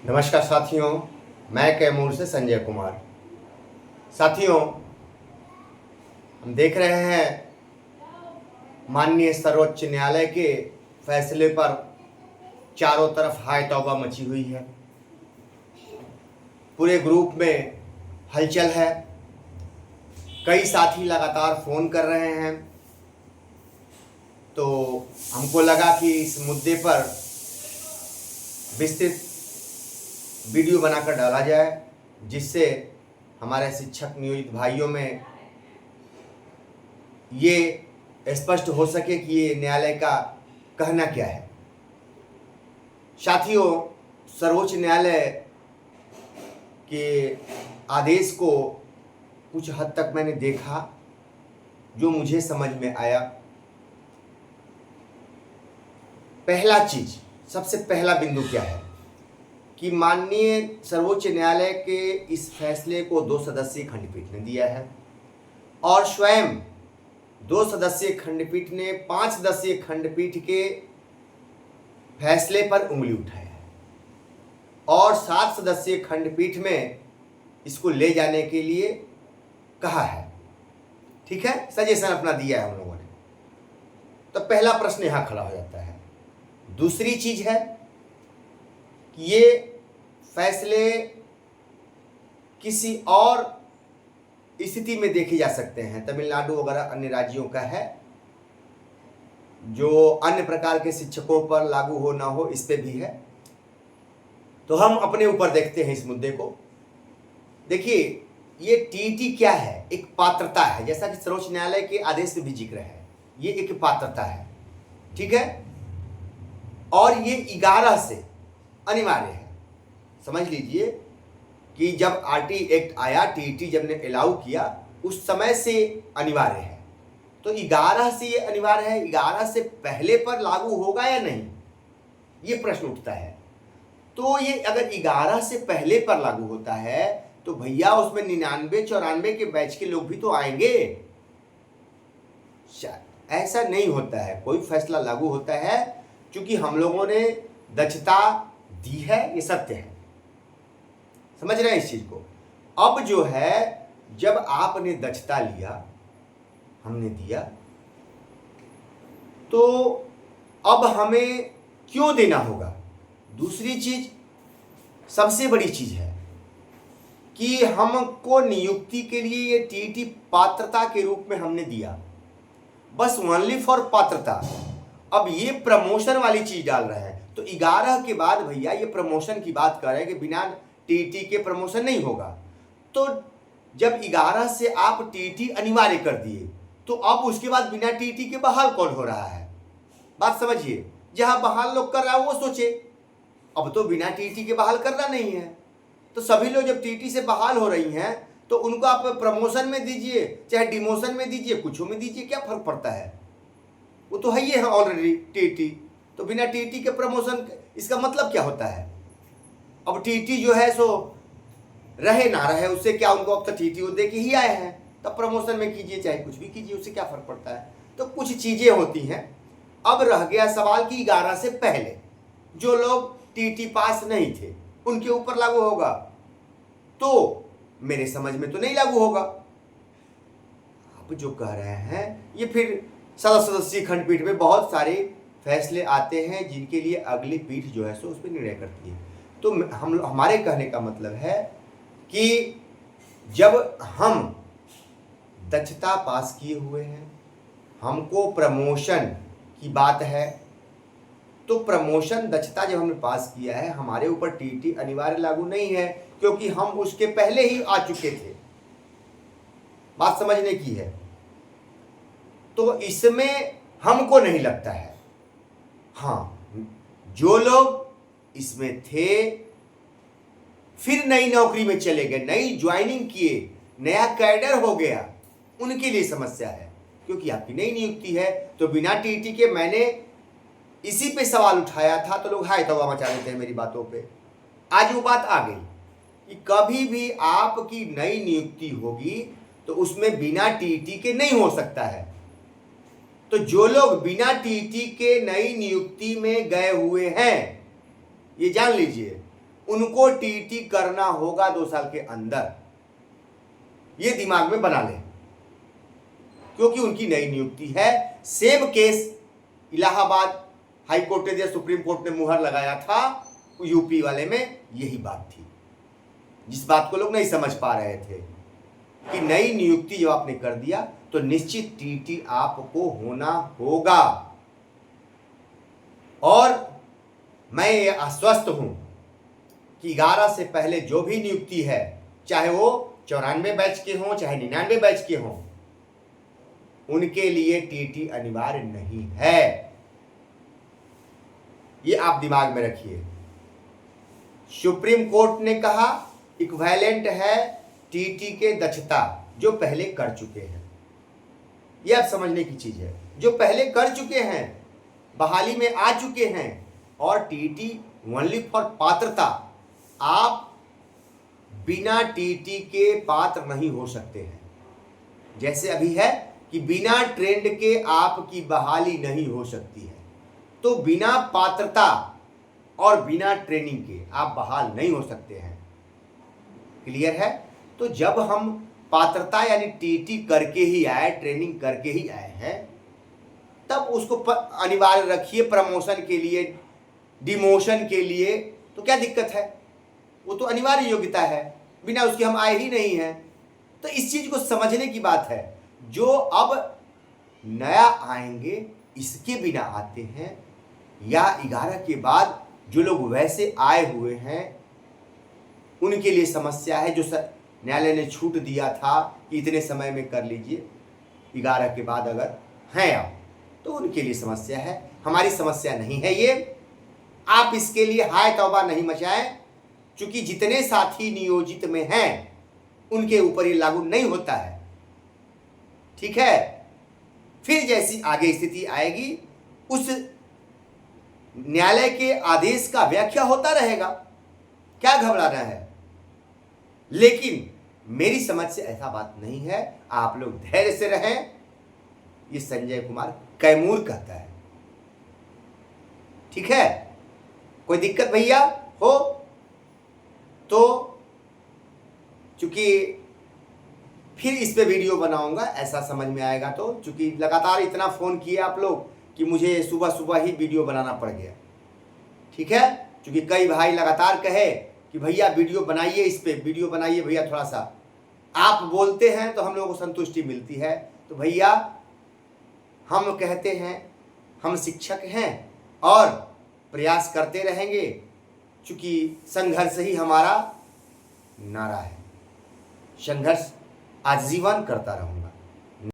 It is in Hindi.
नमस्कार साथियों, मैं कैमूर से संजय कुमार। साथियों, हम देख रहे हैं माननीय सर्वोच्च न्यायालय के फैसले पर चारों तरफ हाय तौबा मची हुई है। पूरे ग्रुप में हलचल है। कई साथी लगातार फ़ोन कर रहे हैं, तो हमको लगा कि इस मुद्दे पर विस्तृत वीडियो बनाकर डाला जाए, जिससे हमारे शिक्षक नियोजित भाइयों में ये स्पष्ट हो सके कि ये न्यायालय का कहना क्या है। साथियों, सर्वोच्च न्यायालय के आदेश को कुछ हद तक मैंने देखा, जो मुझे समझ में आया। पहला चीज, सबसे पहला बिंदु क्या है कि माननीय सर्वोच्च न्यायालय के इस फैसले को 2 सदस्यीय खंडपीठ ने दिया है और स्वयं 2 सदस्यीय खंडपीठ ने 5 सदस्यीय खंडपीठ के फैसले पर उंगली उठाया है और 7 सदस्यीय खंडपीठ में इसको ले जाने के लिए कहा है। ठीक है, सजेशन अपना दिया है हम लोगों ने। तो पहला प्रश्न यहां खड़ा हो जाता है। दूसरी चीज है कि ये फैसले किसी और स्थिति में देखे जा सकते हैं। तमिलनाडु वगैरह अन्य राज्यों का है, जो अन्य प्रकार के शिक्षकों पर लागू हो ना हो, इस पे भी है। तो हम अपने ऊपर देखते हैं इस मुद्दे को। देखिए, ये टीईटी क्या है? एक पात्रता है, जैसा कि सर्वोच्च न्यायालय के आदेश में भी जिक्र है। ये एक पात्रता है, ठीक है, और ये 11 से अनिवार्य है। समझ लीजिए कि जब आरटी एक्ट आया, टीईटी जब ने अलाउ किया, उस समय से अनिवार्य है। तो 11 से ये अनिवार्य है। 11 से पहले पर लागू होगा या नहीं, ये प्रश्न उठता है। तो ये अगर 11 से पहले पर लागू होता है तो भैया उसमें 99-94 के बैच के लोग भी तो आएंगे। ऐसा नहीं होता है। कोई फैसला लागू होता है क्योंकि हम लोगों ने दक्षता दी है, ये सत्य है। समझ रहे हैं इस चीज को? अब जो है, जब आपने दक्षता लिया, हमने दिया, तो अब हमें क्यों देना होगा? दूसरी चीज, सबसे बड़ी चीज है कि हमको नियुक्ति के लिए ये टीईटी पात्रता के रूप में हमने दिया, बस ओनली फॉर पात्रता। अब ये प्रमोशन वाली चीज डाल रहे हैं। तो 11 के बाद भैया ये प्रमोशन की बात कर रहे हैं कि बिना टीईटी के प्रमोशन नहीं होगा। तो जब 11 से आप टीईटी अनिवार्य कर दिए, तो अब उसके बाद बिना टीईटी के बहाल कौन हो रहा है? बात समझिए। जहां बहाल लोग कर रहा है वो सोचे, अब तो बिना टीईटी के बहाल करना नहीं है। तो सभी लोग जब टीईटी से बहाल हो रही हैं, तो उनको आप प्रमोशन में दीजिए, चाहे डिमोशन में दीजिए, कुछ में दीजिए, क्या फर्क पड़ता है? वो तो है ही है ऑलरेडी टीईटी। तो बिना टीईटी के प्रमोशन, इसका मतलब क्या होता है? अब टीईटी जो है सो रहे ना रहे, उससे क्या, उनको अब तक टीईटी वो दे के ही आए हैं, तब प्रमोशन में कीजिए चाहे कुछ भी कीजिए, उससे क्या फर्क पड़ता है? तो कुछ चीजें होती हैं। अब रह गया सवाल कि 11 से पहले जो लोग टीईटी पास नहीं थे, उनके ऊपर लागू होगा? तो मेरे समझ में तो नहीं लागू होगा। आप जो कह रहे हैं, ये फिर सदस्यीय खंडपीठ में बहुत सारे फैसले आते हैं जिनके लिए अगली पीठ जो है सो उस पर निर्णय करती है। तो हमारे कहने का मतलब है कि जब हम दक्षता पास किए हुए हैं, हमको प्रमोशन की बात है, तो प्रमोशन दक्षता जब हमने पास किया है, हमारे ऊपर टीईटी अनिवार्य लागू नहीं है, क्योंकि हम उसके पहले ही आ चुके थे। बात समझने की है। तो इसमें हमको नहीं लगता है। हाँ, जो लोग इसमें थे, फिर नई नौकरी में चले गए, नई ज्वाइनिंग किए, नया कैडर हो गया, उनके लिए समस्या है, क्योंकि आपकी नई नियुक्ति है। तो बिना टीईटी के मैंने इसी पे सवाल उठाया था, तो लोग हाय तौबा मचा देते हैं मेरी बातों पे। आज वो बात आ गई कि कभी भी आपकी नई नियुक्ति होगी तो उसमें बिना टीईटी के नहीं हो सकता है। तो जो लोग बिना टीईटी के नई नियुक्ति में गए हुए हैं, ये जान लीजिए उनको टीटी करना होगा 2 साल के अंदर। ये दिमाग में बना लें, क्योंकि उनकी नई नियुक्ति है। Same case Allahabad high court ने या सुप्रीम कोर्ट ने मुहर लगाया था, यूपी वाले में यही बात थी, जिस बात को लोग नहीं समझ पा रहे थे कि नई नियुक्ति जब आपने कर दिया तो निश्चित टीटी आपको होना होगा। और मैं ये आश्वस्त हूं कि 11 से पहले जो भी नियुक्ति है, चाहे वो 94 बैच के हों चाहे 99 बैच के हों, उनके लिए टीटी अनिवार्य नहीं है। ये आप दिमाग में रखिए। सुप्रीम कोर्ट ने कहा इक्विवेलेंट है टीटी के दक्षता जो पहले कर चुके हैं। ये आप समझने की चीज है, जो पहले कर चुके हैं, बहाली में आ चुके हैं, और टीटी ओनली फॉर पात्रता। आप बिना टीटी के पात्र नहीं हो सकते हैं। जैसे अभी है कि बिना ट्रेंड के आपकी बहाली नहीं हो सकती है, तो बिना पात्रता और बिना ट्रेनिंग के आप बहाल नहीं हो सकते हैं। क्लियर है? तो जब हम पात्रता यानी टीटी करके ही आए, ट्रेनिंग करके ही आए हैं, तब उसको अनिवार्य रखिए प्रमोशन के लिए, डिमोशन के लिए। तो क्या दिक्कत है? वो तो अनिवार्य योग्यता है, बिना उसके हम आए ही नहीं हैं। तो इस चीज को समझने की बात है। जो अब नया आएंगे इसके बिना आते हैं, या 11 के बाद जो लोग वैसे आए हुए हैं उनके लिए समस्या है। जो न्यायालय ने छूट दिया था कि इतने समय में कर लीजिए, 11 के बाद अगर हैं आप, तो उनके लिए समस्या है। हमारी समस्या नहीं है ये। आप इसके लिए हाय तौबा नहीं मचाएं, क्योंकि जितने साथी नियोजित में हैं उनके ऊपर ये लागू नहीं होता है। ठीक है? फिर जैसी आगे स्थिति आएगी, उस न्यायालय के आदेश का व्याख्या होता रहेगा। क्या घबराना है? लेकिन मेरी समझ से ऐसा बात नहीं है। आप लोग धैर्य से रहें। ये संजय कुमार कैमूर कहता है। ठीक है? कोई दिक्कत भैया हो तो, चूंकि फिर इस पे वीडियो बनाऊंगा, ऐसा समझ में आएगा तो। चूंकि लगातार इतना फ़ोन किए आप लोग कि मुझे सुबह सुबह ही वीडियो बनाना पड़ गया। ठीक है? क्योंकि कई भाई लगातार कहे कि भैया वीडियो बनाइए, इस पे वीडियो बनाइए भैया, थोड़ा सा आप बोलते हैं तो हम लोगों को संतुष्टि मिलती है। तो भैया हम कहते हैं, हम शिक्षक हैं और प्रयास करते रहेंगे, क्योंकि संघर्ष ही हमारा नारा है। संघर्ष आजीवन करता रहूँगा।